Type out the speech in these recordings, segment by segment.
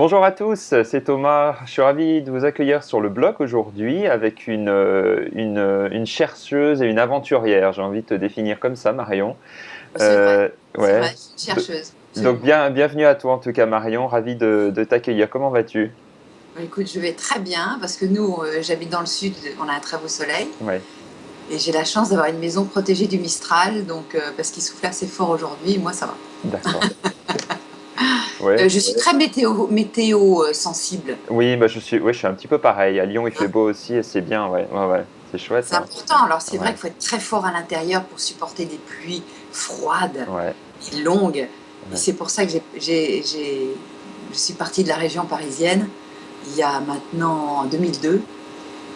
Bonjour à tous, c'est Thomas. Je suis ravi de vous accueillir sur le blog aujourd'hui avec une chercheuse et une aventurière. J'ai envie de te définir comme ça, Marion. Euh, C'est vrai, ouais. je suis une Do- chercheuse, Donc absolument. bienvenue à toi en tout cas, Marion. Ravi de t'accueillir. Comment vas-tu? Bah, écoute, je vais très bien parce que nous, j'habite dans le sud, on a un très beau soleil Ouais, et j'ai la chance d'avoir une maison protégée du Mistral, donc parce qu'il souffle assez fort aujourd'hui, moi ça va. d'accord. Ouais. Je suis très météo sensible. Oui, bah je suis un petit peu pareil. À Lyon, il fait Hein. beau aussi et c'est bien. Ouais, ouais, ouais. C'est chouette, C'est hein. important. Alors c'est vrai Ouais, qu'il faut être très fort à l'intérieur pour supporter des pluies froides ouais, et longues. Et ouais. c'est pour ça que je suis partie de la région parisienne il y a maintenant en 2002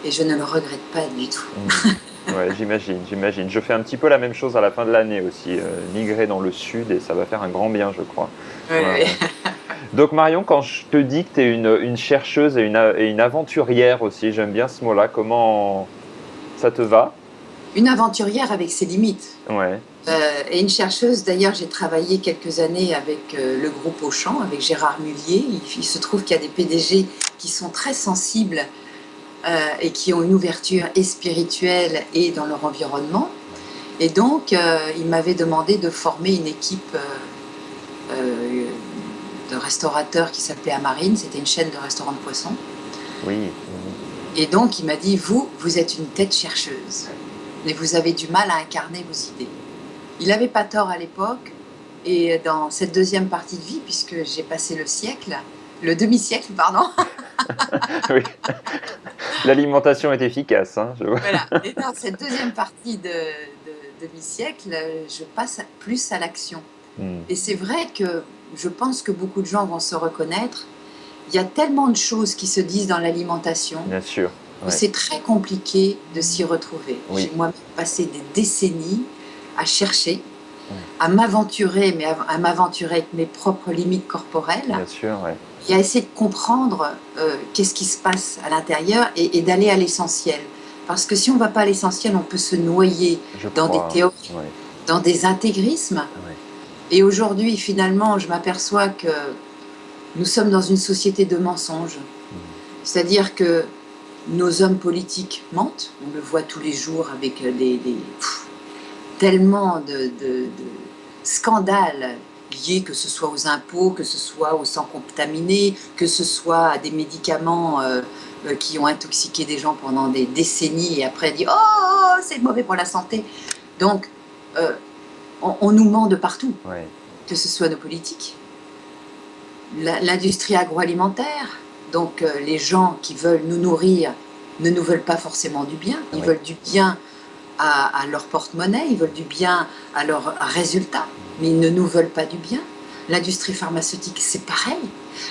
et je ne le regrette pas du tout. Hmm. Ouais, j'imagine. Je fais un petit peu la même chose à la fin de l'année aussi, migrer dans le sud et ça va faire un grand bien, je crois. Oui, Ouais, ouais. oui. Donc Marion, quand je te dis que tu es une chercheuse et une aventurière aussi, j'aime bien ce mot-là, comment ça te va? Une aventurière avec ses limites. Ouais, Et une chercheuse, d'ailleurs, j'ai travaillé quelques années avec le groupe Auchan, avec Gérard Mullier. Il se trouve qu'il y a des PDG qui sont très sensibles et qui ont une ouverture et spirituelle et dans leur environnement. ouais. Et donc, il m'avait demandé de former une équipe euh, de restaurateurs qui s'appelait Amarine. C'était une chaîne de restaurants de poissons. Oui, oui, Et donc, il m'a dit, vous êtes une tête chercheuse, mais vous avez du mal à incarner vos idées. Il n'avait pas tort à l'époque, et dans cette deuxième partie de vie, puisque j'ai passé le demi-siècle, pardon, oui. L'alimentation est efficace, hein, je vois. voilà, et dans cette deuxième partie de demi-siècle, je passe plus à l'action. Hmm, Et c'est vrai que je pense que beaucoup de gens vont se reconnaître. Il y a tellement de choses qui se disent dans l'alimentation bien sûr, que ouais, c'est très compliqué de s'y retrouver. J'ai oui, moi-même passé des décennies à chercher, ouais, à m'aventurer, mais à m'aventurer avec mes propres limites corporelles bien sûr, ouais, et à essayer de comprendre qu'est-ce qui se passe à l'intérieur et d'aller à l'essentiel. Parce que si on ne va pas à l'essentiel, on peut se noyer je dans des crois, théories, ouais, dans des intégrismes. ouais, Et aujourd'hui, finalement, je m'aperçois que nous sommes dans une société de mensonges. hmm, C'est-à-dire que nos hommes politiques mentent, on le voit tous les jours avec tellement de scandales liés, que ce soit aux impôts, que ce soit au sang contaminé, que ce soit à des médicaments qui ont intoxiqué des gens pendant des décennies et après dit oh c'est mauvais pour la santé. Donc euh, on nous ment de partout, ouais, que ce soit nos politiques, l'industrie agroalimentaire. Donc les gens qui veulent nous nourrir ne nous veulent pas forcément du bien, ils oui, veulent du bien à leur porte-monnaie, ils veulent du bien à leurs résultats, hmm, mais ils ne nous veulent pas du bien. L'industrie pharmaceutique, c'est pareil.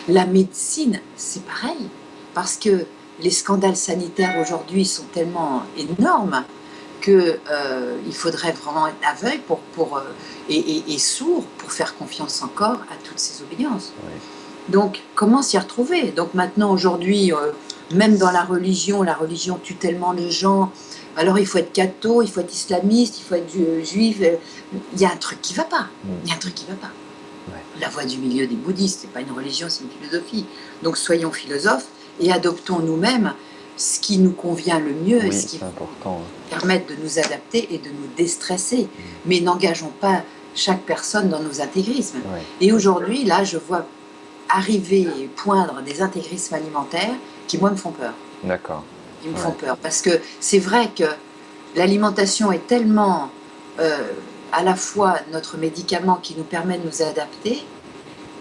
La médecine, c'est pareil. Parce que les scandales sanitaires aujourd'hui sont tellement énormes que il faudrait vraiment être aveugle et sourd pour faire confiance encore à toutes ces obédiences. ouais, Donc, comment s'y retrouver? Donc maintenant, aujourd'hui, même dans la religion tue tellement de gens. Alors, il faut être catho, il faut être islamiste, il faut être juif. Il y a un truc qui ne va pas. hmm, Il y a un truc qui ne va pas. ouais, La voie du milieu des bouddhistes, ce n'est pas une religion, c'est une philosophie. Donc, soyons philosophes et adoptons nous-mêmes ce qui nous convient le mieux et oui, ce qui c'est important, hein. permettre de nous adapter et de nous déstresser. Hmm, Mais n'engageons pas chaque personne dans nos intégrismes. ouais, Et aujourd'hui, là, je vois arriver et poindre des intégrismes alimentaires qui, moi, me font peur. d'accord, Ils me font ouais, peur. Parce que c'est vrai que l'alimentation est tellement euh, à la fois notre médicament qui nous permet de nous adapter,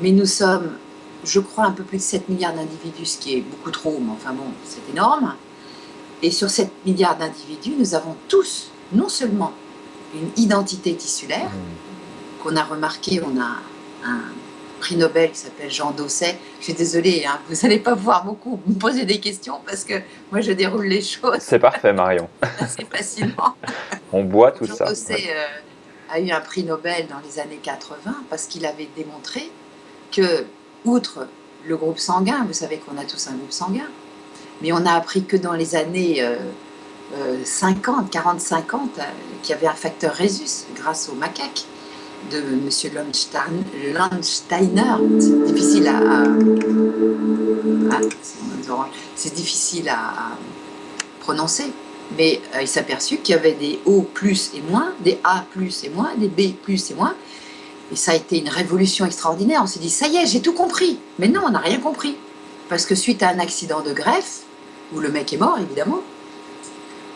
mais nous sommes, je crois, un peu plus de 7 milliards d'individus, ce qui est beaucoup trop, mais enfin bon, c'est énorme. Et sur 7 milliards d'individus, nous avons tous, non seulement une identité tissulaire, hmm, qu'on a remarqué, on a un prix Nobel qui s'appelle Jean Dosset. Je suis désolée, hein, vous n'allez pas pouvoir beaucoup me poser des questions parce que moi je déroule les choses c'est parfait, Marion. assez facilement. On boit tout Jean ça, ouais, Dosset a eu un prix Nobel dans les années 80 parce qu'il avait démontré que, outre le groupe sanguin, vous savez qu'on a tous un groupe sanguin, mais on a appris que dans les années 50, 40, 50, qu'il y avait un facteur rhésus grâce aux macaques. de Monsieur Landsteiner. C'est difficile c'est difficile à prononcer, mais il s'est aperçu qu'il y avait des O plus et moins, des A plus et moins, des B plus et moins, et ça a été une révolution extraordinaire. On s'est dit, ça y est, j'ai tout compris. Mais non, on n'a rien compris. Parce que suite à un accident de greffe, où le mec est mort, évidemment,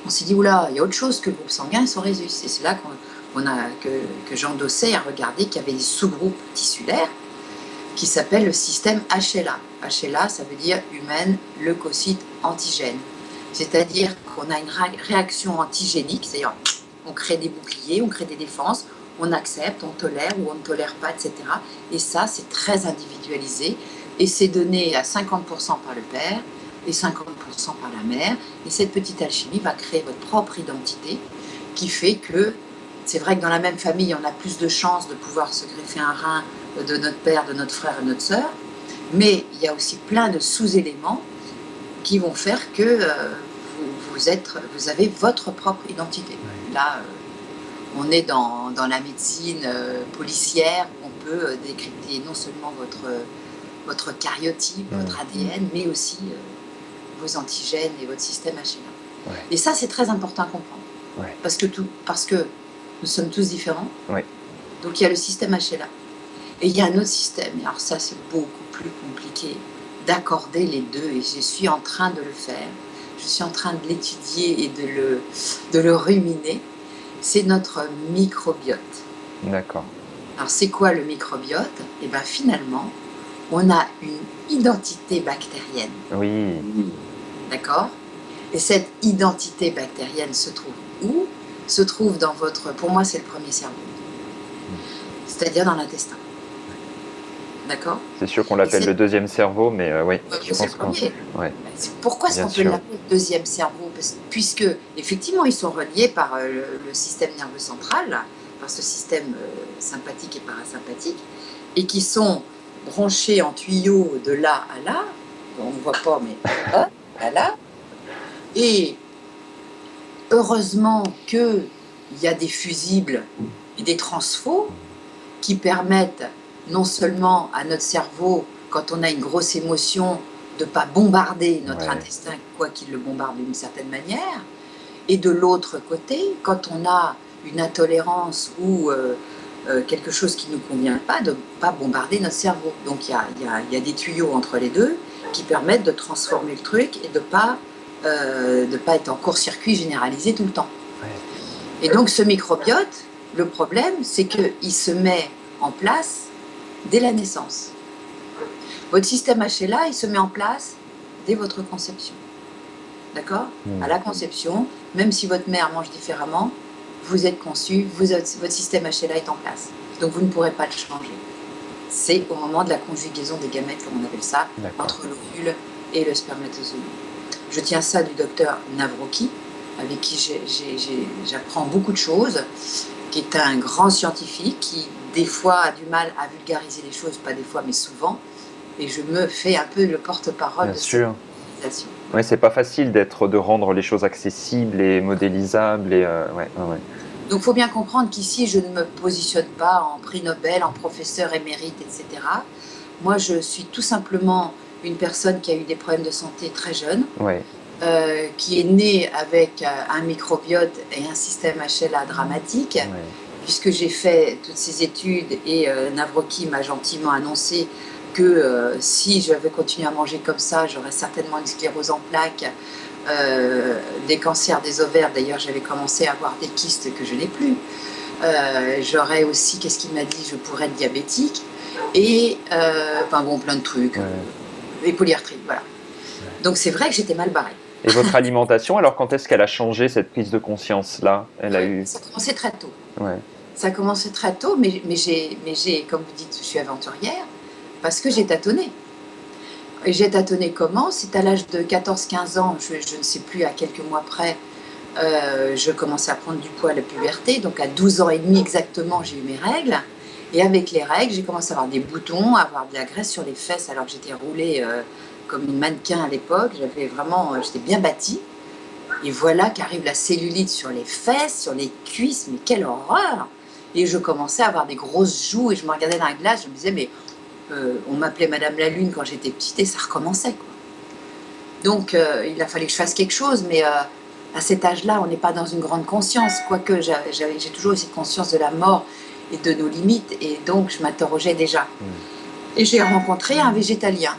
on s'est dit, oula, il y a autre chose que le groupe sanguin et son résus. Et c'est là que Jean Dosset a regardé qu'il y avait des sous-groupes tissulaires qui s'appellent le système HLA. HLA, ça veut dire humaine leucocyte antigène. C'est-à-dire qu'on a une réaction antigénique, c'est-à-dire on crée des boucliers, on crée des défenses, on accepte, on tolère ou on ne tolère pas, etc. Et ça, c'est très individualisé et c'est donné à 50% par le père et 50% par la mère. Et cette petite alchimie va créer votre propre identité qui fait que, c'est vrai que dans la même famille, on a plus de chances de pouvoir se greffer un rein de notre père, de notre frère et de notre sœur, mais il y a aussi plein de sous-éléments qui vont faire que vous avez votre propre identité. Là, on est dans la médecine policière où on peut décrypter non seulement votre karyotype, votre ADN, mais aussi vos antigènes et votre système HLA. Ouais. Et ça, c'est très important à comprendre. Ouais. Parce que nous sommes tous différents. Ouais. Donc il y a le système HLA. Et il y a un autre système. Et alors ça, c'est beaucoup plus compliqué d'accorder les deux. Et je suis en train de le faire. Je suis en train de l'étudier et de le ruminer. C'est notre microbiote. D'accord. Alors c'est quoi le microbiote? Et bien finalement, on a une identité bactérienne. Oui. D'accord? Et cette identité bactérienne se trouve où? Se trouve dans votre... Pour moi, c'est le premier cerveau. C'est-à-dire dans l'intestin. D'accord? C'est sûr qu'on l'appelle le deuxième cerveau, mais oui, je pense qu'on... Ouais. Pourquoi est-ce qu'on peut l'appeler le deuxième cerveau? Puisque, effectivement, ils sont reliés par le système nerveux central, par ce système sympathique et parasympathique, et qui sont branchés en tuyaux de là à là, on ne voit pas, mais là à là, et heureusement qu'il y a des fusibles et des transfos qui permettent non seulement à notre cerveau, quand on a une grosse émotion, de ne pas bombarder notre intestin, quoi qu'il le bombarde d'une certaine manière, et de l'autre côté, quand on a une intolérance ou quelque chose qui ne nous convient pas, de ne pas bombarder notre cerveau. Donc il y a des tuyaux entre les deux qui permettent de transformer le truc et de ne pas être en court-circuit généralisé tout le temps. Et donc ce microbiote, le problème, c'est qu'il se met en place dès la naissance. Votre système HLA, il se met en place dès votre conception. D'accord? À la conception, même si votre mère mange différemment, vous êtes conçu, votre système HLA est en place. Donc vous ne pourrez pas le changer. C'est au moment de la conjugaison des gamètes, comme on appelle ça, entre l'ovule et le spermatozoïde. Je tiens ça du docteur Nawrocki, avec qui j'apprends beaucoup de choses, qui est un grand scientifique qui, des fois, a du mal à vulgariser les choses, pas des fois, mais souvent, et je me fais un peu le porte-parole de cette vulgarisation. Oui, c'est pas facile de rendre les choses accessibles et modélisables. Et, Donc il faut bien comprendre qu'ici, je ne me positionne pas en prix Nobel, en professeur émérite, etc. Moi, je suis tout simplement une personne qui a eu des problèmes de santé très jeune, qui est née avec un microbiote et un système HLA dramatique, puisque j'ai fait toutes ces études et Nawrocki m'a gentiment annoncé que si j'avais continué à manger comme ça, j'aurais certainement une sclérose en plaques, des cancers des ovaires. D'ailleurs, j'avais commencé à avoir des kystes que je n'ai plus. J'aurais aussi, qu'est-ce qu'il m'a dit, je pourrais être diabétique. Et, enfin bon, plein de trucs. Et polyarthrite, voilà. Donc c'est vrai que j'étais mal barrée. Et votre alimentation, alors quand est-ce qu'elle a changé cette prise de conscience-là? Ça a commencé très tôt. Ça a commencé très tôt, mais j'ai, comme vous dites, je suis aventurière, parce que j'ai tâtonné. Et j'ai tâtonné comment? C'est à l'âge de 14-15 ans, je ne sais plus, à quelques mois près, je commençais à prendre du poids à la puberté, donc à 12 ans et demi exactement, j'ai eu mes règles. Et avec les règles, j'ai commencé à avoir des boutons, à avoir de la graisse sur les fesses, alors que j'étais roulée comme une mannequin à l'époque. J'étais bien bâtie. Et voilà qu'arrive la cellulite sur les fesses, sur les cuisses, mais quelle horreur! Et je commençais à avoir des grosses joues et je me regardais dans la glace, je me disais, mais on m'appelait Madame la Lune quand j'étais petite et ça recommençait, quoi. Donc il a fallu que je fasse quelque chose, mais à cet âge-là, on n'est pas dans une grande conscience, quoique j'ai toujours eu cette conscience de la mort et de nos limites, et donc je m'interrogeais déjà. Et j'ai rencontré un végétalien.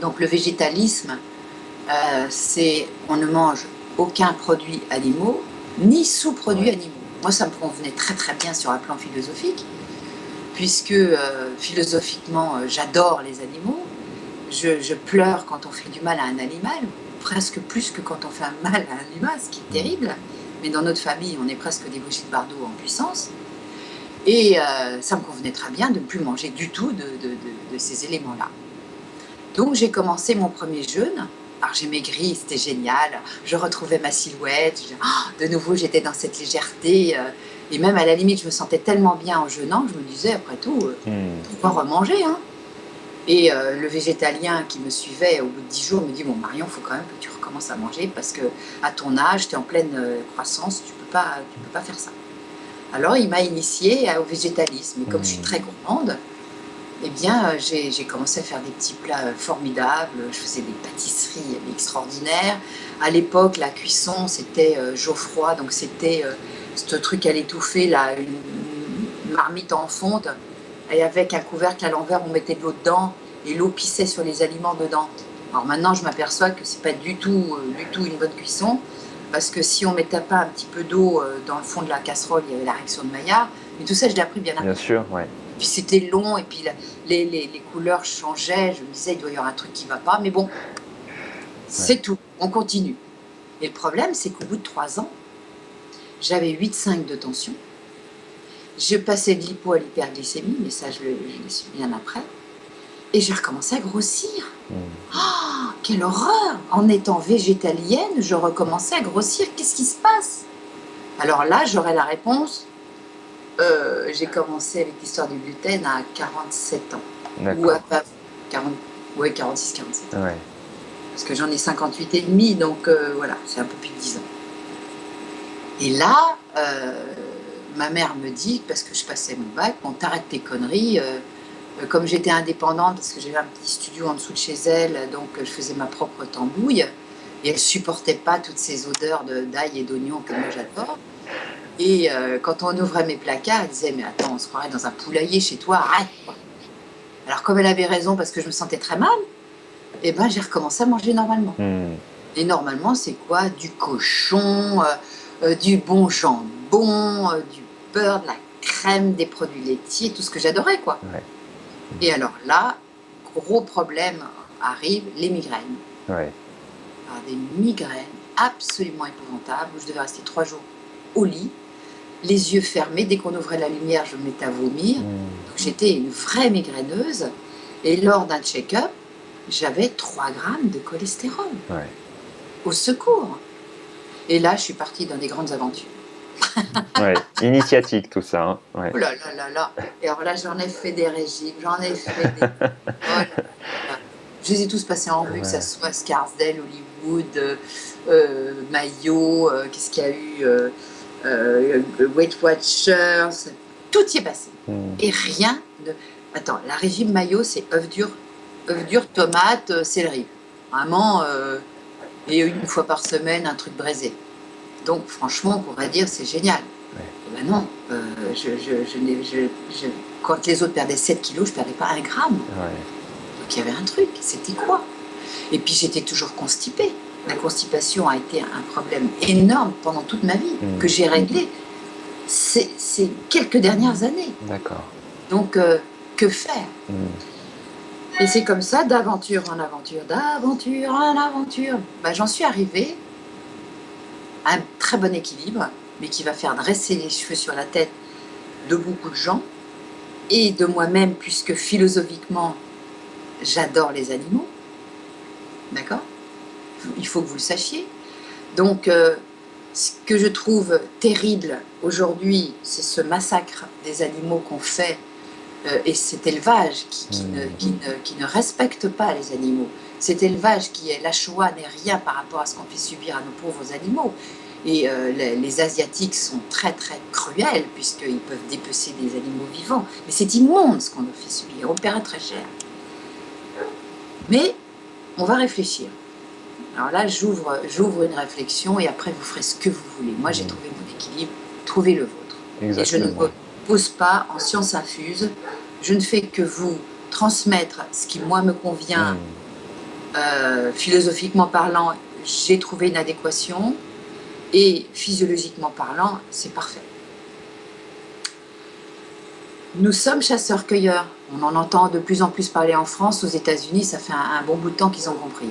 Donc le végétalisme, c'est on ne mange aucun produit animaux, ni sous-produits animaux. Moi, ça me convenait très très bien sur un plan philosophique, puisque philosophiquement, j'adore les animaux. Je pleure quand on fait du mal à un animal, presque plus que quand on fait un mal à un animal, ce qui est terrible. Mais dans notre famille, on est presque des Brigitte Bardot en puissance. Et ça me convenait très bien de ne plus manger du tout de ces éléments-là. Donc j'ai commencé mon premier jeûne. Alors j'ai maigri, c'était génial. Je retrouvais ma silhouette. De nouveau, j'étais dans cette légèreté. Et même à la limite, je me sentais tellement bien en jeûnant que je me disais, après tout, pourquoi remanger, hein? Et le végétalien qui me suivait au bout de 10 jours me dit, bon Marion, il faut quand même que tu recommences à manger parce que à ton âge, tu es en pleine croissance, tu peux pas faire ça. Alors il m'a initiée au végétalisme. Et comme je suis très gourmande, eh bien j'ai commencé à faire des petits plats formidables. Je faisais des pâtisseries extraordinaires. À l'époque, la cuisson, c'était Geoffroy, donc c'était ce truc à l'étouffer, là, une marmite en fonte. Et avec un couvercle à l'envers, on mettait de l'eau dedans et l'eau pissait sur les aliments dedans. Alors maintenant, je m'aperçois que c'est pas du tout une bonne cuisson, parce que si on mettait pas un petit peu d'eau dans le fond de la casserole, il y avait la réaction de Maillard. Mais tout ça, je l'ai appris bien après. Bien sûr, ouais. Puis c'était long et puis les couleurs changeaient. Je me disais, il doit y avoir un truc qui va pas. Mais bon, c'est tout. On continue. Et le problème, c'est qu'au bout de 3 ans, j'avais 8,5 de tension. Je passais de l'hypo à l'hyperglycémie, mais ça, je le suis bien après. Et j'ai recommencé à grossir. Oh, quelle horreur! En étant végétalienne, je recommençais à grossir. Qu'est-ce qui se passe? Alors là, j'aurais la réponse. J'ai commencé avec l'histoire du gluten à 47 ans. D'accord. Ou à 46, 47. Ouais. Parce que j'en ai 58 et demi, donc voilà, c'est un peu plus de 10 ans. Et là, ma mère me dit, parce que je passais mon bac, bon, t'arrêtes tes conneries. Comme j'étais indépendante, parce que j'avais un petit studio en dessous de chez elle, donc je faisais ma propre tambouille. Et elle supportait pas toutes ces odeurs d'ail et d'oignon que moi j'adore. Et quand on ouvrait mes placards, elle disait, mais attends, on se croirait dans un poulailler chez toi, arrête, quoi. Alors comme elle avait raison, parce que je me sentais très mal, eh ben, j'ai recommencé à manger normalement. Et normalement, c'est quoi? Du cochon, du bon jambon, du beurre, de la crème, des produits laitiers, tout ce que j'adorais, quoi. Ouais. Et alors là, gros problème arrive, les migraines. Ouais. Alors, des migraines absolument épouvantables, où je devais rester 3 jours au lit, les yeux fermés. Dès qu'on ouvrait la lumière, je me mettais à vomir. Donc j'étais une vraie migraineuse. Et lors d'un check-up, j'avais 3 grammes de cholestérol. Ouais. Au secours! Et là, je suis partie dans des grandes aventures. Ouais. Initiatique tout ça. Hein. Ouais. Oh là là là là! Et alors là, j'en ai fait des régimes, j'en ai fait des... Oh là là. Je les ai tous passés en revue, que ça soit Scarsdale, Hollywood, Mayo, qu'est-ce qu'il y a eu, Weight Watchers, tout y est passé. Et rien de... Attends, la régime Mayo, c'est œufs durs, tomates, céleri. Vraiment, et une fois par semaine, un truc braisé. Donc franchement, on pourrait dire c'est génial. Eh ben non, quand les autres perdaient 7 kilos, je ne perdais pas 1 gramme. Donc il y avait un truc, c'était quoi? Et puis j'étais toujours constipée. La constipation a été un problème énorme pendant toute ma vie, que j'ai réglé ces quelques dernières années. D'accord. Donc que faire? Et c'est comme ça, d'aventure en aventure, d'aventure en aventure. Ben, j'en suis arrivée à un très bon équilibre, mais qui va faire dresser les cheveux sur la tête de beaucoup de gens, et de moi-même, puisque philosophiquement, j'adore les animaux. D'accord? Il faut que vous le sachiez. Donc, ce que je trouve terrible aujourd'hui, c'est ce massacre des animaux qu'on fait, et cet élevage qui ne respecte pas les animaux. Cet élevage qui est la Shoah n'est rien par rapport à ce qu'on fait subir à nos pauvres animaux. Et les Asiatiques sont très très cruels puisqu'ils peuvent dépecer des animaux vivants. Mais c'est immonde ce qu'on nous fait subir, on paiera très cher. Mais on va réfléchir. Alors là, j'ouvre une réflexion et après vous ferez ce que vous voulez. Moi, j'ai trouvé mon équilibre, trouvez le vôtre. Exactement. Et je ne me pose pas en science infuse. Je ne fais que vous transmettre ce qui, moi, me convient, philosophiquement parlant, j'ai trouvé une adéquation. Et physiologiquement parlant, c'est parfait. Nous sommes chasseurs-cueilleurs. On en entend de plus en plus parler en France, aux États-Unis, ça fait un bon bout de temps qu'ils ont compris.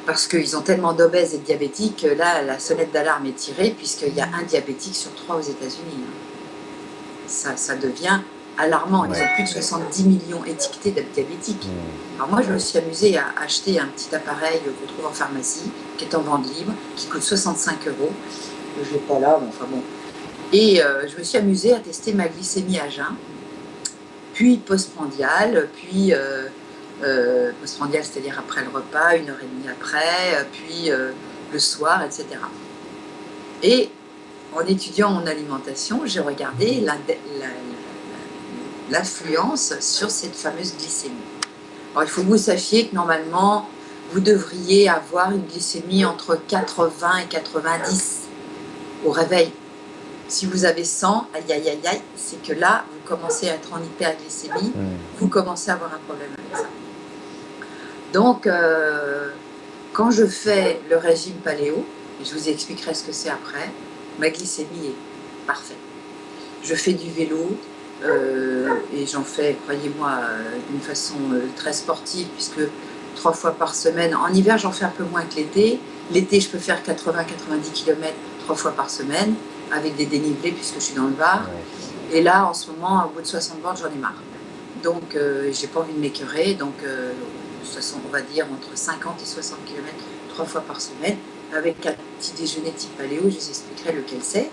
Parce qu'ils ont tellement d'obèses et de diabétiques, là, la sonnette d'alarme est tirée, puisqu'il y a un diabétique sur 3 aux États-Unis. Ça devient alarmant. Ils ont plus de 70 millions étiquetés de diabétiques. Alors moi, je me suis amusée à acheter un petit appareil qu'on trouve en pharmacie, qui est en vente libre, qui coûte 65 €. Je l'ai pas là, mais enfin bon. Et je me suis amusée à tester ma glycémie à jeun, puis postprandial, puis postprandial, c'est-à-dire après le repas, 1h30 après, puis le soir, etc. Et en étudiant mon alimentation, j'ai regardé l'influence sur cette fameuse glycémie. Alors, il faut que vous sachiez que normalement, vous devriez avoir une glycémie entre 80 et 90 au réveil. Si vous avez 100, aïe aïe aïe aïe, c'est que là, vous commencez à être en hyperglycémie, vous commencez à avoir un problème avec ça. Donc, quand je fais le régime paléo, et je vous expliquerai ce que c'est après, ma glycémie est parfaite. Je fais du vélo, et j'en fais, croyez-moi, d'une façon très sportive, puisque 3 fois par semaine. En hiver, j'en fais un peu moins que l'été. L'été, je peux faire 80-90 km 3 fois par semaine, avec des dénivelés, puisque je suis dans le Var. Et là, en ce moment, au bout de 60 bornes, j'en ai marre. Donc, j'ai pas envie de m'écœurer. Donc, de toute façon, on va dire entre 50 et 60 km 3 fois par semaine, avec un petit déjeuner type paléo, je vous expliquerai lequel c'est.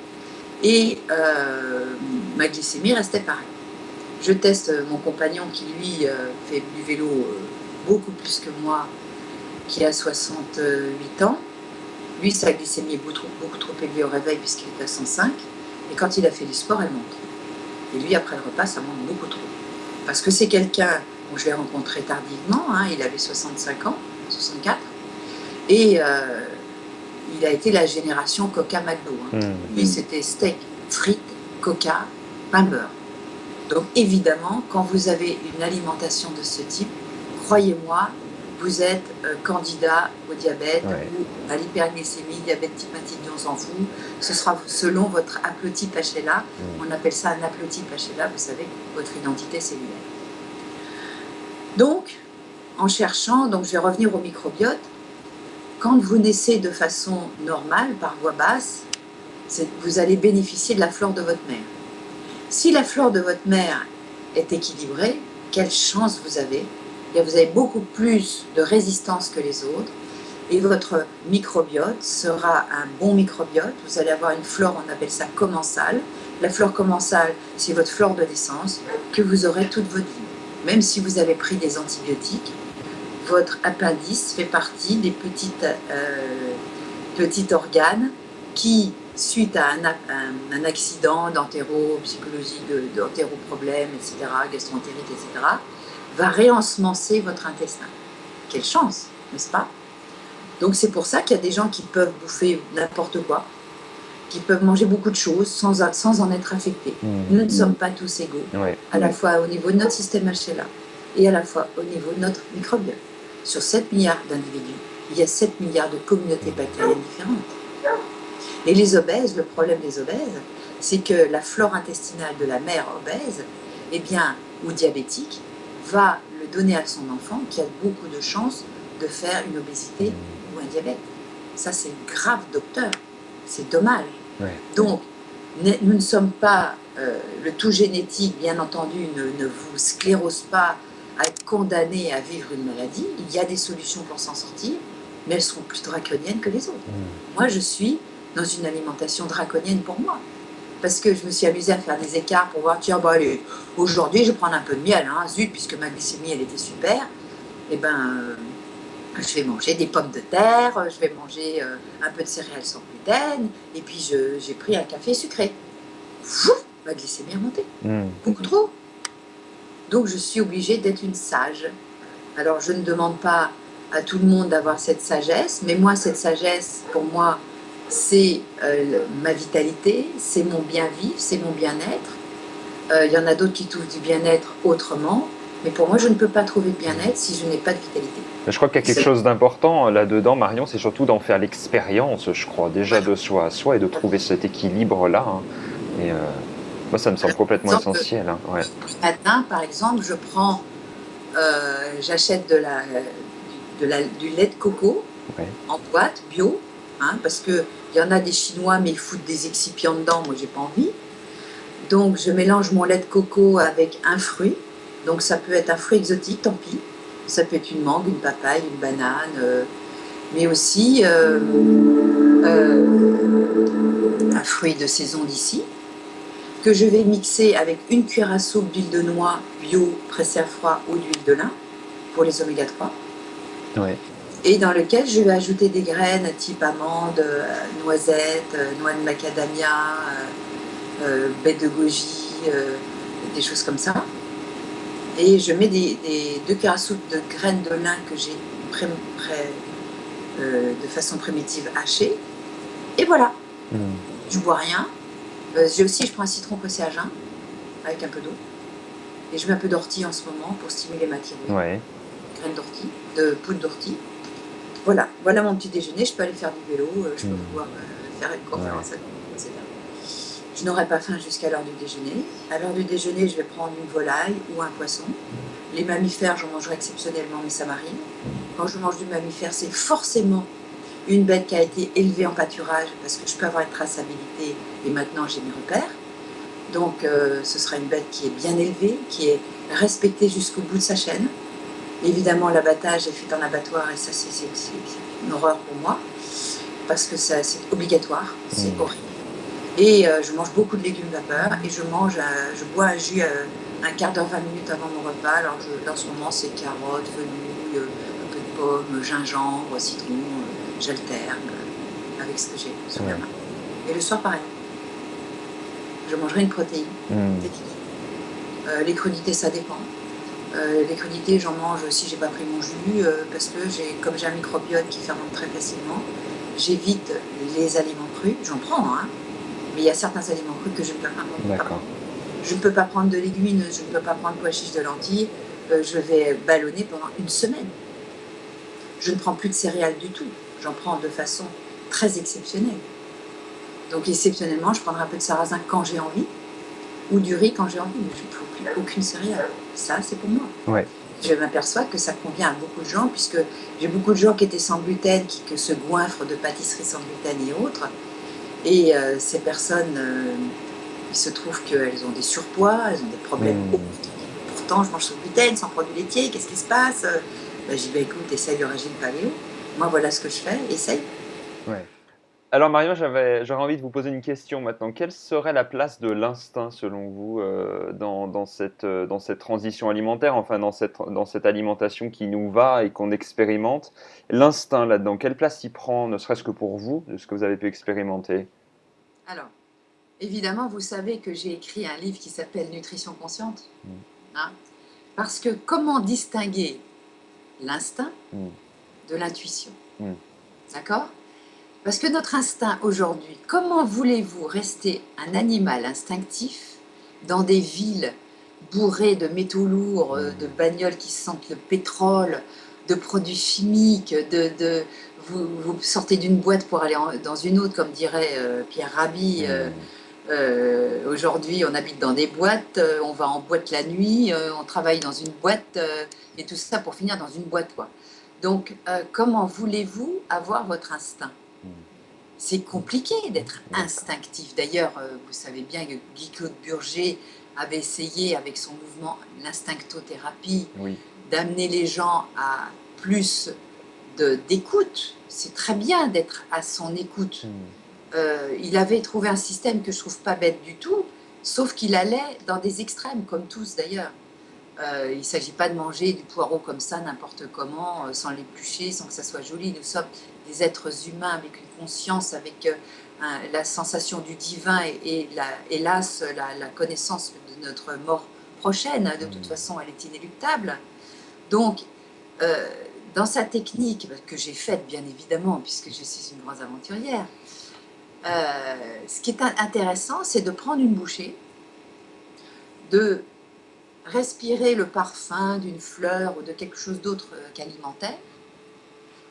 Et ma glycémie restait pareille. Je teste mon compagnon qui, lui, fait du vélo beaucoup plus que moi, qui a 68 ans. Lui, sa glycémie est beaucoup trop élevée au réveil puisqu'il est à 105. Et quand il a fait du sport, elle monte. Et lui, après le repas, ça monte beaucoup trop. Parce que c'est quelqu'un que je l'ai rencontré tardivement, il avait 65 ans, 64. Et il a été la génération Coca-McDo. Lui, c'était steak, frites, coca, pain beurre. Donc évidemment, quand vous avez une alimentation de ce type, croyez-moi, vous êtes candidat au diabète ou à l'hyperglycémie, diabète type 1, type 2, on s'en fout. Ce sera selon votre haplotype HLA. On appelle ça un haplotype HLA, vous savez, votre identité cellulaire. Donc, en cherchant, je vais revenir au microbiote. Quand vous naissez de façon normale, par voie basse, vous allez bénéficier de la flore de votre mère. Si la flore de votre mère est équilibrée, quelle chance vous avez! Vous avez beaucoup plus de résistance que les autres et votre microbiote sera un bon microbiote. Vous allez avoir une flore, on appelle ça commensale. La flore commensale, c'est votre flore de naissance que vous aurez toute votre vie. Même si vous avez pris des antibiotiques, votre appendice fait partie des petits organes qui, suite à un accident d'entéropsychologie, d'entéroproblème, etc., gastroentérite, etc., va réensemencer votre intestin. Quelle chance, n'est-ce pas? Donc c'est pour ça qu'il y a des gens qui peuvent bouffer n'importe quoi, qui peuvent manger beaucoup de choses sans en être affectés. Nous ne sommes pas tous égaux, à la fois au niveau de notre système HLA et à la fois au niveau de notre microbiote. Sur 7 milliards d'individus, il y a 7 milliards de communautés bactériennes différentes. Et les obèses, le problème des obèses, c'est que la flore intestinale de la mère obèse, ou diabétique, va le donner à son enfant qui a beaucoup de chances de faire une obésité ou un diabète. Ça, c'est grave, docteur. C'est dommage. Donc, nous ne sommes pas... le tout génétique, bien entendu, ne vous sclérose pas à être condamné à vivre une maladie. Il y a des solutions pour s'en sortir, mais elles seront plus draconiennes que les autres. Moi, je suis dans une alimentation draconienne pour moi. Parce que je me suis amusée à faire des écarts pour voir, tiens, allez, aujourd'hui, je vais prendre un peu de miel, zut, puisque ma glycémie, elle était super. Je vais manger des pommes de terre, je vais manger un peu de céréales sans gluten, et puis j'ai pris un café sucré. Fouf, ma glycémie est remontée, beaucoup trop. Donc je suis obligée d'être une sage. Alors je ne demande pas à tout le monde d'avoir cette sagesse, mais moi cette sagesse, pour moi, c'est ma vitalité, c'est mon bien-vivre, c'est mon bien-être. Il y en a d'autres qui trouvent du bien-être autrement, mais pour moi je ne peux pas trouver de bien-être si je n'ai pas de vitalité. Je crois qu'il y a quelque chose d'important là-dedans, Marion, c'est surtout d'en faire l'expérience, je crois, déjà de soi à soi et de trouver cet équilibre-là. Hein. Et moi, ça me semble complètement essentiel. Hein. Ouais. Le matin, par exemple, j'achète du lait de coco en boîte, bio, hein, parce qu'il y en a des Chinois, mais ils foutent des excipients dedans, moi j'ai pas envie. Donc je mélange mon lait de coco avec un fruit, donc ça peut être un fruit exotique, tant pis. Ça peut être une mangue, une papaye, une banane, mais aussi un fruit de saison d'ici, que je vais mixer avec une cuillère à soupe d'huile de noix bio pressée à froid ou d'huile de lin pour les oméga 3. Ouais. Et dans lequel je vais ajouter des graines type amandes, noisettes, noix de macadamia, baie de goji, des choses comme ça. Et je mets des 2 cuillères à soupe de graines de lin que j'ai de façon primitive hachées. Et voilà. Je bois rien. Je prends un citron pressé à jeun avec un peu d'eau. Et je mets un peu d'ortie en ce moment pour stimuler ma thyroïde. Ouais. Graines d'ortie, de poudre d'ortie. Voilà mon petit déjeuner. Je peux aller faire du vélo, je peux pouvoir faire une conférence, etc. Je n'aurai pas faim jusqu'à l'heure du déjeuner. À l'heure du déjeuner, je vais prendre une volaille ou un poisson. Les mammifères, j'en mangerai exceptionnellement, mais ça m'arrive. Quand je mange du mammifère, c'est forcément une bête qui a été élevée en pâturage, parce que je peux avoir une traçabilité, et maintenant j'ai mes repères. Donc ce sera une bête qui est bien élevée, qui est respectée jusqu'au bout de sa chaîne. Évidemment, l'abattage est fait en abattoir, et ça c'est une horreur pour moi, parce que c'est obligatoire, c'est horrible. Et je mange beaucoup de légumes vapeur, et je bois un jus un quart d'heure, 20 minutes avant mon repas. Alors en ce moment, c'est carottes, fenouil, un peu de pommes, gingembre, citron, j'alterne avec ce que j'ai sur la main. Et le soir, pareil. Je mangerai une protéine. Les crudités, ça dépend. Les crudités, j'en mange si j'ai pas pris mon jus, parce que comme j'ai un microbiote qui fermente très facilement, j'évite les aliments crus. J'en prends, hein, mais il y a certains aliments crus que je ne peux pas prendre. D'accord. Je ne peux pas prendre de légumineuses, je ne peux pas prendre pois chiches, de lentilles. Je vais ballonner pendant une semaine. Je ne prends plus de céréales du tout. J'en prends de façon très exceptionnelle. Donc exceptionnellement, je prendrai un peu de sarrasin quand j'ai envie, ou du riz quand j'ai envie, mais je ne prends plus aucune céréale. Ça, c'est pour moi. Ouais. Je m'aperçois que ça convient à beaucoup de gens, puisque j'ai beaucoup de gens qui étaient sans gluten, qui se goinfrent de pâtisseries sans gluten et autres. Et ces personnes, il se trouve qu'elles ont des surpoids, elles ont des problèmes. Pourtant, je mange sans gluten, sans produits laitiers, qu'est-ce qui se passe? Je dis, écoute, essaye le régime paléo. Moi, voilà ce que je fais, essaye. Ouais. Alors Marion, j'aurais envie de vous poser une question maintenant. Quelle serait la place de l'instinct selon vous dans cette transition alimentaire, enfin dans cette alimentation qui nous va et qu'on expérimente? L'instinct là-dedans, quelle place il prend, ne serait-ce que pour vous, de ce que vous avez pu expérimenter? Alors, évidemment, vous savez que j'ai écrit un livre qui s'appelle Nutrition consciente. Hein, parce que comment distinguer l'instinct de l'intuition? D'accord? Parce que notre instinct aujourd'hui, comment voulez-vous rester un animal instinctif dans des villes bourrées de métaux lourds, de bagnoles qui sentent le pétrole, de produits chimiques, vous sortez d'une boîte pour aller dans une autre, comme dirait Pierre Rabhi. Aujourd'hui, on habite dans des boîtes, on va en boîte la nuit, on travaille dans une boîte, et tout ça pour finir dans une boîte, quoi. Donc, comment voulez-vous avoir votre instinct? C'est compliqué d'être instinctif. D'ailleurs, vous savez bien que Guy-Claude Burger avait essayé, avec son mouvement l'instinctothérapie, d'amener les gens à plus d'écoute. C'est très bien d'être à son écoute. Il avait trouvé un système que je trouve pas bête du tout, sauf qu'il allait dans des extrêmes, comme tous d'ailleurs. Il ne s'agit pas de manger du poireau comme ça, n'importe comment, sans l'éplucher, sans que ça soit joli. Nous sommes des êtres humains avec une conscience, avec la sensation du divin hélas, la connaissance de notre mort prochaine. De toute façon, elle est inéluctable. Donc, euh, dans sa technique, que j'ai faite bien évidemment, puisque je suis une grande aventurière, ce qui est intéressant, c'est de prendre une bouchée, de respirer le parfum d'une fleur ou de quelque chose d'autre qu'alimentaire,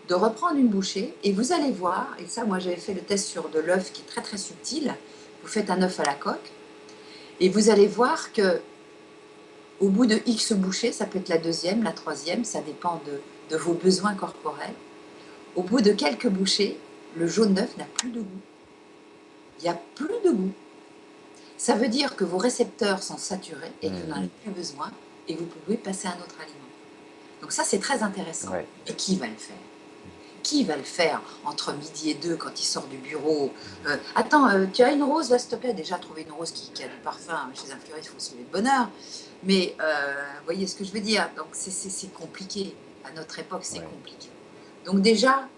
de reprendre une bouchée, et vous allez voir, et ça moi j'avais fait le test sur de l'œuf qui est très très subtil, vous faites un œuf à la coque, et vous allez voir que au bout de X bouchées, ça peut être la deuxième, la troisième, ça dépend de vos besoins corporels, au bout de quelques bouchées, le jaune d'œuf n'a plus de goût. Il n'y a plus de goût. Ça veut dire que vos récepteurs sont saturés et que vous n'en avez plus besoin, et vous pouvez passer à un autre aliment. Donc ça, c'est très intéressant. Ouais. Et qui va le faire? Qui va le faire entre midi et 2 quand il sort du bureau? Attends, tu as une rose là, s'il te plaît? Déjà, trouver une rose qui a du parfum chez un fleuriste, il faut se lever de bonne heure. Mais vous voyez ce que je veux dire? Donc c'est compliqué. À notre époque, c'est compliqué. Donc déjà,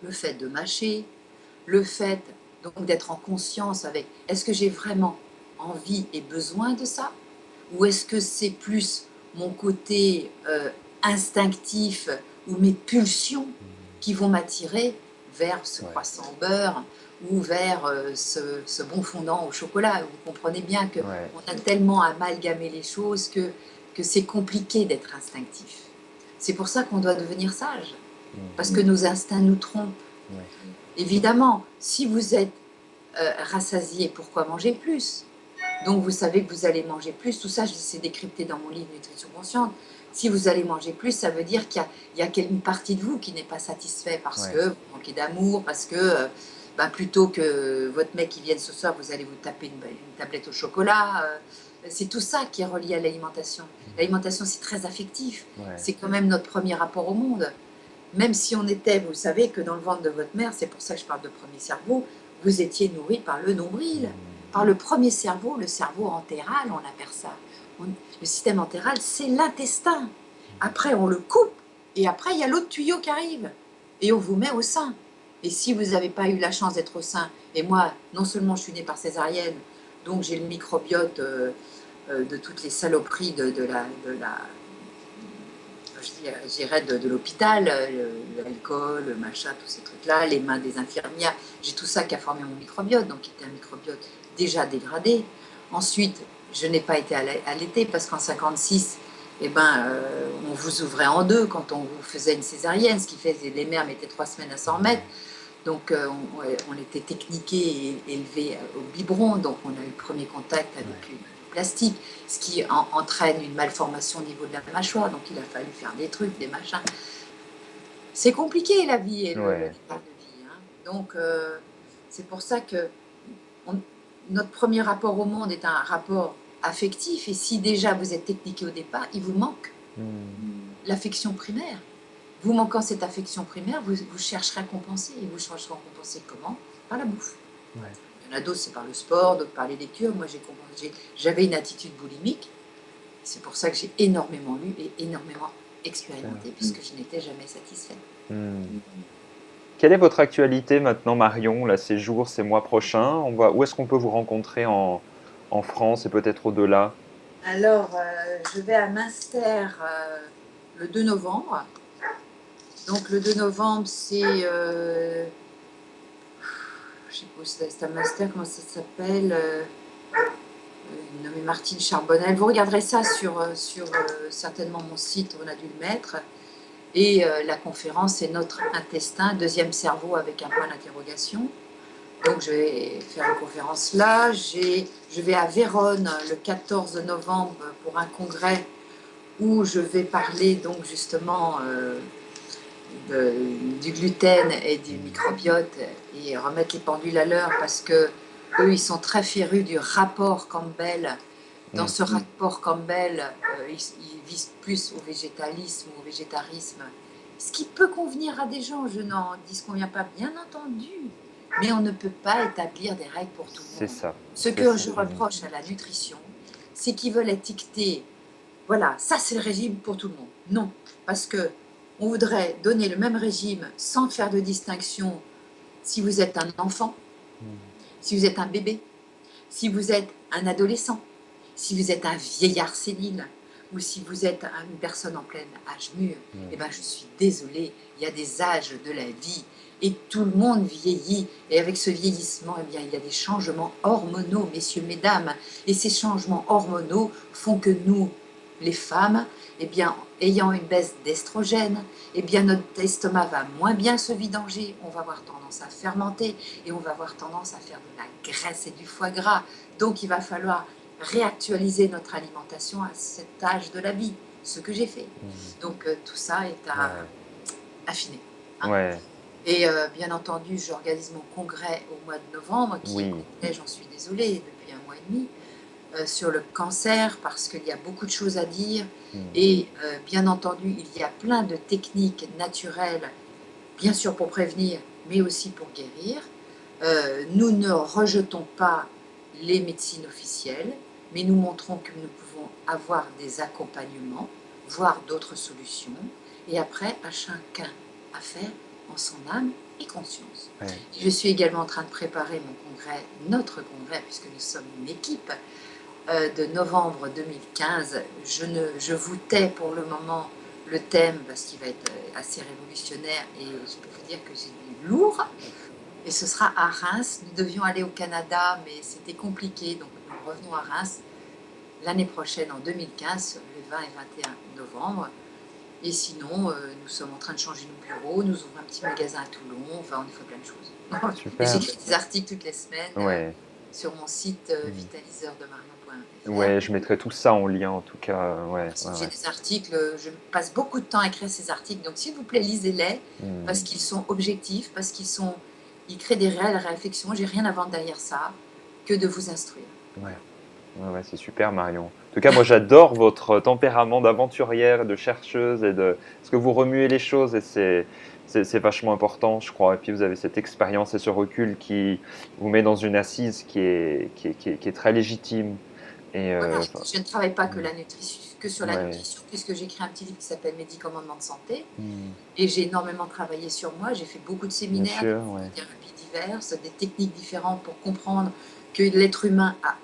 le fait de mâcher, le fait donc d'être en conscience avec est-ce que j'ai vraiment envie et besoin de ça? Ou est-ce que c'est plus mon côté instinctif ou mes pulsions qui vont m'attirer vers ce croissant au beurre ou vers ce bon fondant au chocolat? Vous comprenez bien qu'on a tellement amalgamé les choses que c'est compliqué d'être instinctif. C'est pour ça qu'on doit devenir sage, parce que nos instincts nous trompent. Évidemment, si vous êtes rassasié, pourquoi manger plus? Donc vous savez que vous allez manger plus, tout ça c'est décrypté dans mon livre Nutrition consciente. Si vous allez manger plus, ça veut dire qu'il y a une partie de vous qui n'est pas satisfait parce que vous manquez d'amour, parce que plutôt que votre mec qui vienne ce soir, vous allez vous taper une tablette au chocolat. C'est tout ça qui est relié à l'alimentation. L'alimentation, c'est très affectif. C'est quand même notre premier rapport au monde. Même si on était, vous savez que dans le ventre de votre mère, c'est pour ça que je parle de premier cerveau, vous étiez nourri par le nombril, par le premier cerveau, le cerveau entéral, on appelle ça. Le système entéral, c'est l'intestin. Après, on le coupe, et après, il y a l'autre tuyau qui arrive, et on vous met au sein. Et si vous n'avez pas eu la chance d'être au sein, et moi, non seulement je suis née par césarienne, donc j'ai le microbiote de toutes les saloperies de la je dirais de l'hôpital, l'alcool, le machin, tous ces trucs-là, les mains des infirmières, j'ai tout ça qui a formé mon microbiote, donc qui était un microbiote déjà dégradé. Ensuite, je n'ai pas été allaitée parce qu'en 56, on vous ouvrait en deux quand on vous faisait une césarienne, ce qui fait que les mères mettaient 3 semaines à s'en remettre. Donc on était techniqués et élevés au biberon, donc on a eu le premier contact avec du plastique, ce qui entraîne une malformation au niveau de la mâchoire, donc il a fallu faire des trucs, des machins. C'est compliqué la vie et le départ de vie. Hein. Donc c'est pour ça que notre premier rapport au monde est un rapport affectif, et si déjà vous êtes techniqué au départ, il vous manque l'affection primaire. Vous manquant cette affection primaire, vous chercherez à compenser. Et vous chercherez à compenser comment? Par la bouffe. Il y en a d'autres, c'est par le sport, d'autres par les lectures. Moi, j'avais une attitude boulimique. C'est pour ça que j'ai énormément lu et énormément expérimenté, puisque je n'étais jamais satisfaite. Quelle est votre actualité maintenant, Marion, là, ces jours, ces mois prochains? Où est-ce qu'on peut vous rencontrer en France et peut-être au-delà? Alors, je vais à Münster le 2 novembre. Donc le 2 novembre, c'est, je sais pas, c'est un master, comment ça s'appelle, nommé Martine Charbonnel. Vous regarderez ça sur certainement mon site, on a dû le mettre. Et la conférence, c'est Notre intestin, deuxième cerveau avec un point d'interrogation. Donc je vais faire une conférence là. Je vais à Vérone le 14 novembre pour un congrès où je vais parler donc justement du gluten et du microbiote et remettre les pendules à l'heure, parce que eux ils sont très férus du rapport Campbell. Dans ce rapport Campbell, ils visent plus au végétalisme ou au végétarisme, ce qui peut convenir à des gens, je n'en disconviens pas, bien entendu, mais on ne peut pas établir des règles pour tout le monde. C'est ça. Ce que je reproche à la nutrition, c'est qu'ils veulent étiqueter voilà, ça c'est le régime pour tout le monde. Non, parce que on voudrait donner le même régime sans faire de distinction si vous êtes un enfant, Mmh. si vous êtes un bébé, si vous êtes un adolescent, si vous êtes un vieillard sénile ou si vous êtes une personne en plein âge mûr, Mmh. eh ben, je suis désolée, il y a des âges de la vie et tout le monde vieillit. Et avec ce vieillissement, eh bien, il y a des changements hormonaux, messieurs, mesdames. Et ces changements hormonaux font que nous, les femmes, eh bien, ayant une baisse d'estrogène, eh bien, notre estomac va moins bien se vidanger, on va avoir tendance à fermenter et on va avoir tendance à faire de la graisse et du foie gras. Donc, il va falloir réactualiser notre alimentation à cet âge de la vie, ce que j'ai fait. Mmh. Donc, tout ça est à Ouais. affiner. Hein. Ouais. Et bien entendu, j'organise mon congrès au mois de novembre, qui est Oui. complet, j'en suis désolée, depuis un mois et demi, sur le cancer, parce qu'il y a beaucoup de choses à dire. Mmh. Et bien entendu, il y a plein de techniques naturelles, bien sûr pour prévenir, mais aussi pour guérir. Nous ne rejetons pas les médecines officielles, mais nous montrons que nous pouvons avoir des accompagnements, voir d'autres solutions, et après, à chacun à faire en son âme et conscience. Ouais. Je suis également en train de préparer mon congrès, notre congrès, puisque nous sommes une équipe, de novembre 2015. Je vous tais pour le moment le thème, parce qu'il va être assez révolutionnaire, et je peux vous dire que j'ai du lourd. Et ce sera à Reims. Nous devions aller au Canada, mais c'était compliqué, donc nous revenons à Reims l'année prochaine, en 2015, le 20 et 21 novembre. Et sinon, nous sommes en train de changer nos bureaux, nous ouvrons un petit magasin à Toulon, enfin on fait plein de choses. Et Super. j'écris des articles toutes les semaines Ouais. sur mon site Mmh. vitaliseurdemarion.fr. Ouais, je mettrai tout ça en lien en tout cas, ouais, ouais, J'ai ouais. des articles, je passe beaucoup de temps à écrire ces articles, donc s'il vous plaît, lisez-les, Mmh. parce qu'ils sont objectifs, parce ils créent des réelles réflexions. J'ai rien à vendre derrière ça, que de vous instruire. Ouais. Ouais, ouais, c'est super Marion. En tout cas, moi j'adore votre tempérament d'aventurière et de chercheuse et de parce que vous remuez les choses et c'est vachement important, je crois. Et puis vous avez cette expérience et ce recul qui vous met dans une assise qui est très légitime. Et Voilà, enfin, je ne travaille pas mmh, que sur la ouais, nutrition, puisque j'ai écrit un petit livre qui s'appelle Médicaments de santé, mmh, et j'ai énormément travaillé sur moi. J'ai fait beaucoup de bien séminaires, sûr, des ouais, thérapies diverses, des techniques différentes pour comprendre que l'être humain a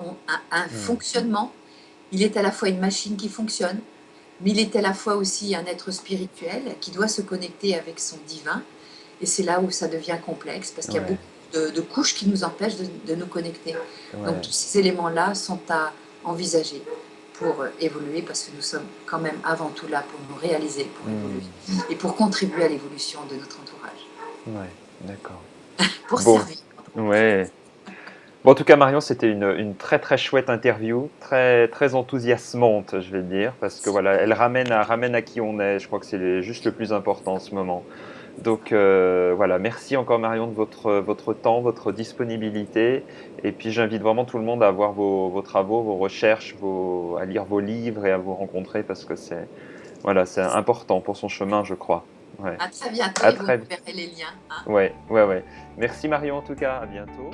un mmh, fonctionnement. Il est à la fois une machine qui fonctionne, mais il est à la fois aussi un être spirituel qui doit se connecter avec son divin. Et c'est là où ça devient complexe, parce qu'il y a beaucoup ouais, de couches qui nous empêchent de nous connecter. Donc ouais, tous ces éléments-là sont à envisager pour évoluer, parce que nous sommes quand même avant tout là pour nous réaliser, pour évoluer, mmh, et pour contribuer à l'évolution de notre entourage, ouais, d'accord. pour Bon, servir notre entourage. ouais. Bon, en tout cas, Marion, c'était une très très chouette interview, très très enthousiasmante, je vais dire, parce que voilà, elle ramène à qui on est. Je crois que c'est juste le plus important en ce moment. Donc voilà, merci encore Marion de votre temps, votre disponibilité. Et puis j'invite vraiment tout le monde à voir vos travaux, vos recherches, à lire vos livres et à vous rencontrer parce que c'est important pour son chemin, je crois. Ouais. À très bientôt, À et vous très, verrez les liens. Hein. ouais, ouais, ouais. Merci Marion en tout cas, à bientôt.